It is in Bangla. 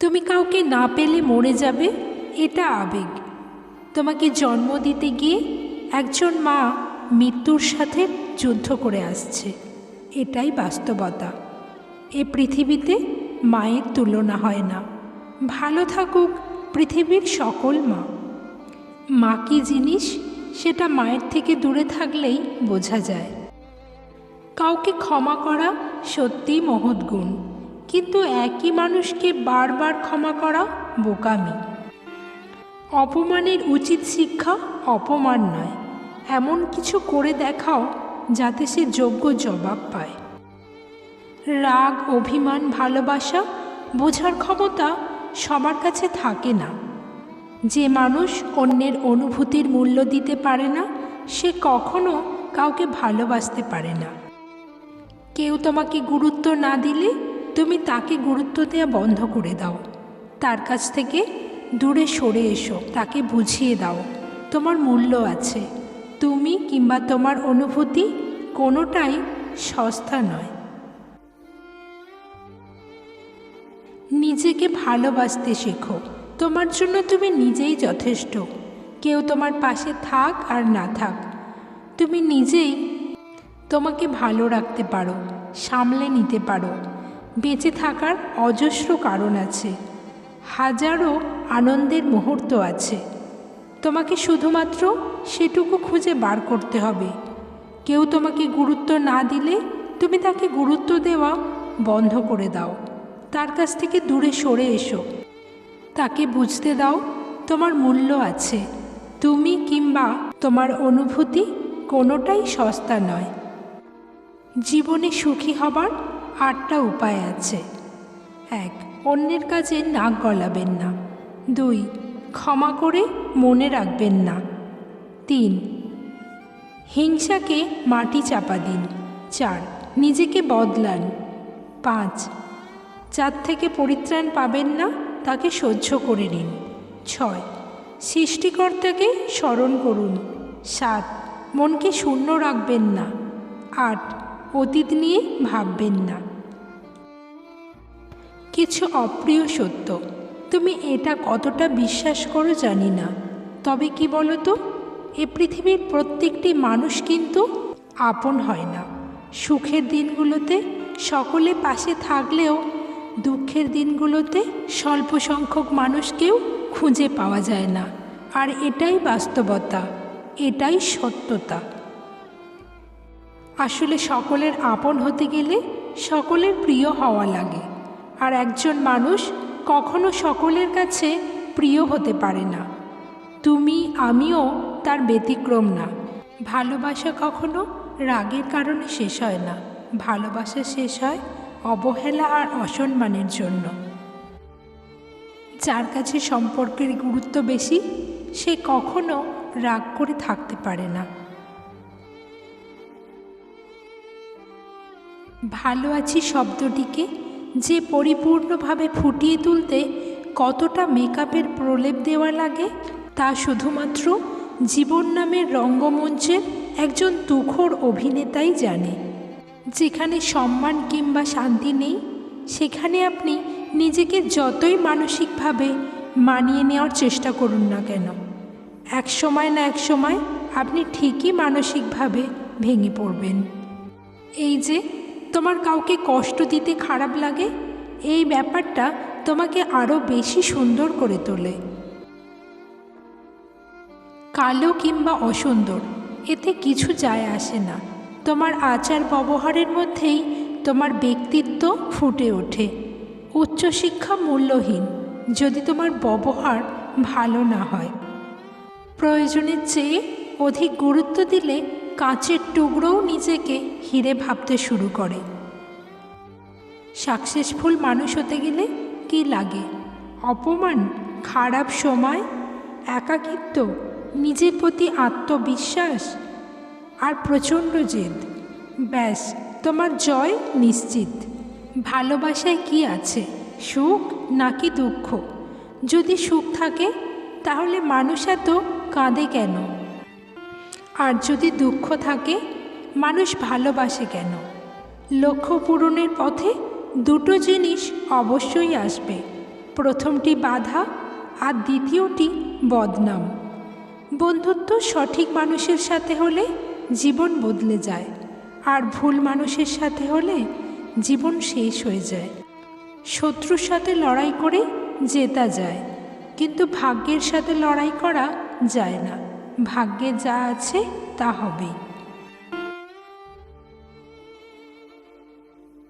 তুমি কাউকে না পেলে মরে যাবে, এটা আবেগ। তোমাকে জন্ম দিতে গিয়ে একজন মা মৃত্যুর সাথে যুদ্ধ করে আসছে, এটাই বাস্তবতা। এ পৃথিবীতে মায়ের তুলনা হয় না। ভালো থাকুক পৃথিবীর সকল মা। মা কী জিনিস সেটা মায়ের থেকে দূরে থাকলেই বোঝা যায়। কাউকে ক্ষমা করা সত্যিই মহৎ গুণ, কিন্তু একই মানুষকে বারবার ক্ষমা করা বোকামি। অপমানের উচিত শিক্ষা অপমান নয়, এমন কিছু করে দেখাও যাতে সে যোগ্য জবাব পায়। রাগ, অভিমান, ভালোবাসা বোঝার ক্ষমতা সবার কাছে থাকে না। যে মানুষ অন্যের অনুভূতির মূল্য দিতে পারে না, সে কখনো কাউকে ভালোবাসতে পারে না। কেউ তোমাকে গুরুত্ব না দিলে তুমি তাকে গুরুত্ব দেওয়া বন্ধ করে দাও। তার কাছ থেকে দূরে সরে এসো, তাকে বুঝিয়ে দাও তোমার মূল্য আছে। তুমি কিংবা তোমার অনুভূতি কোনোটাই সস্তা নয়। নিজেকে ভালোবাসতে শেখো। তোমার জন্য তুমি নিজেই যথেষ্ট। কেউ তোমার পাশে থাক আর না থাক, তুমি নিজেই তোমাকে ভালো রাখতে পারো, সামলে নিতে পারো। বেঁচে থাকার অজস্র কারণ আছে, হাজারো আনন্দের মুহূর্ত আছে। তোমাকে শুধুমাত্র সেটুকু খুঁজে বার করতে হবে। কেউ তোমাকে গুরুত্ব না দিলে তুমি তাকে গুরুত্ব দেওয়া বন্ধ করে দাও। তার কাছ থেকে দূরে সরে এসো, তাকে বুঝতে দাও তোমার মূল্য আছে। তুমি কিংবা তোমার অনুভূতি কোনোটাই সস্তা নয়। জীবনে সুখী হবার 8টা উপায় আছে। 1. অন্যের কাজে নাক গলাবেন না। 2. ক্ষমা করে মনে রাখবেন না। 3. হিংসাকে মাটি চাপা দিন। 4. নিজেকে বদলান। 5. যার থেকে পরিত্রাণ পাবেন না তাকে সহ্য করে নিন। 6. সৃষ্টিকর্তাকে স্মরণ করুন। 7. মনকে শূন্য রাখবেন না। 8. অতীত নিয়ে ভাববেন না। কিছু অপ্রিয় সত্য, তুমি এটা কতটা বিশ্বাস করো জানি না, তবে কি বলো তো, এ পৃথিবীর প্রত্যেকটি মানুষ কিন্তু আপন হয় না। সুখের দিনগুলোতে সকলে পাশে থাকলেও দুঃখের দিনগুলোতে স্বল্প সংখ্যক মানুষকেও খুঁজে পাওয়া যায় না। আর এটাই বাস্তবতা, এটাই সত্যতা। আসলে সকলের আপন হতে গেলে সকলের প্রিয় হওয়া লাগে, আর একজন মানুষ কখনো সকলের কাছে প্রিয় হতে পারে না। তুমি, আমিও তার ব্যতিক্রম না। ভালোবাসা কখনো রাগের কারণে শেষ হয় না, ভালোবাসা শেষ হয় অবহেলা আর অসম্মানের জন্য। যার কাছে সম্পর্কের গুরুত্ব বেশি, সে কখনো রাগ করে থাকতে পারে না। ভালো আছি শব্দটিকে যে পরিপূর্ণভাবে ফুটিয়ে তুলতে কতটা মেকআপের প্রলেপ দেওয়া লাগে, তা শুধুমাত্র জীবন নামের রঙ্গমঞ্চের একজন তুখোড় অভিনেতাই জানে। যেখানে সম্মান কিংবা শান্তি নেই, সেখানে আপনি নিজেকে যতই মানসিকভাবে মানিয়ে নেওয়ার চেষ্টা করুন না কেন, এক সময় না এক সময় আপনি ঠিকই মানসিকভাবে ভেঙে পড়বেন। এই যে তোমার কাউকে কষ্ট দিতে খারাপ লাগে, এই ব্যাপারটা তোমাকে আরও বেশি সুন্দর করে তোলে। কালো কিংবা অসুন্দর এতে কিছু যায় আসে না। তোমার আচার ব্যবহারের মধ্যেই তোমার ব্যক্তিত্ব ফুটে ওঠে। উচ্চশিক্ষা মূল্যহীন যদি তোমার ব্যবহার ভালো না হয়। প্রয়োজনের চেয়ে অধিক গুরুত্ব দিলে কাঁচের টুকরোও নিজেকে হিরে ভাবতে শুরু করে। সাকসেসফুল মানুষ হতে গেলে কি লাগে? অপমান, খারাপ সময়, একাকিত্ব, নিজের প্রতি আত্মবিশ্বাস আর প্রচণ্ড জেদ। ব্যাস, তোমার জয় নিশ্চিত। ভালোবাসায় কি আছে, সুখ নাকি দুঃখ? যদি সুখ থাকে তাহলে মানুষ এত কাঁদে কেন? আর যদি দুঃখ থাকে মানুষ ভালোবাসে কেন? লক্ষ্য পূরণের পথে দুটো জিনিস অবশ্যই আসবে, প্রথমটি বাধা আর দ্বিতীয়টি বদনাম। বন্ধুত্ব সঠিক মানুষের সাথে হলে জীবন বদলে যায়, আর ভুল মানুষের সাথে হলে জীবন শেষ হয়ে যায়। শত্রুর সাথে লড়াই করে জেতা যায়, কিন্তু ভাগ্যের সাথে লড়াই করা যায় না। ভাগ্যে যা আছে তা হবে।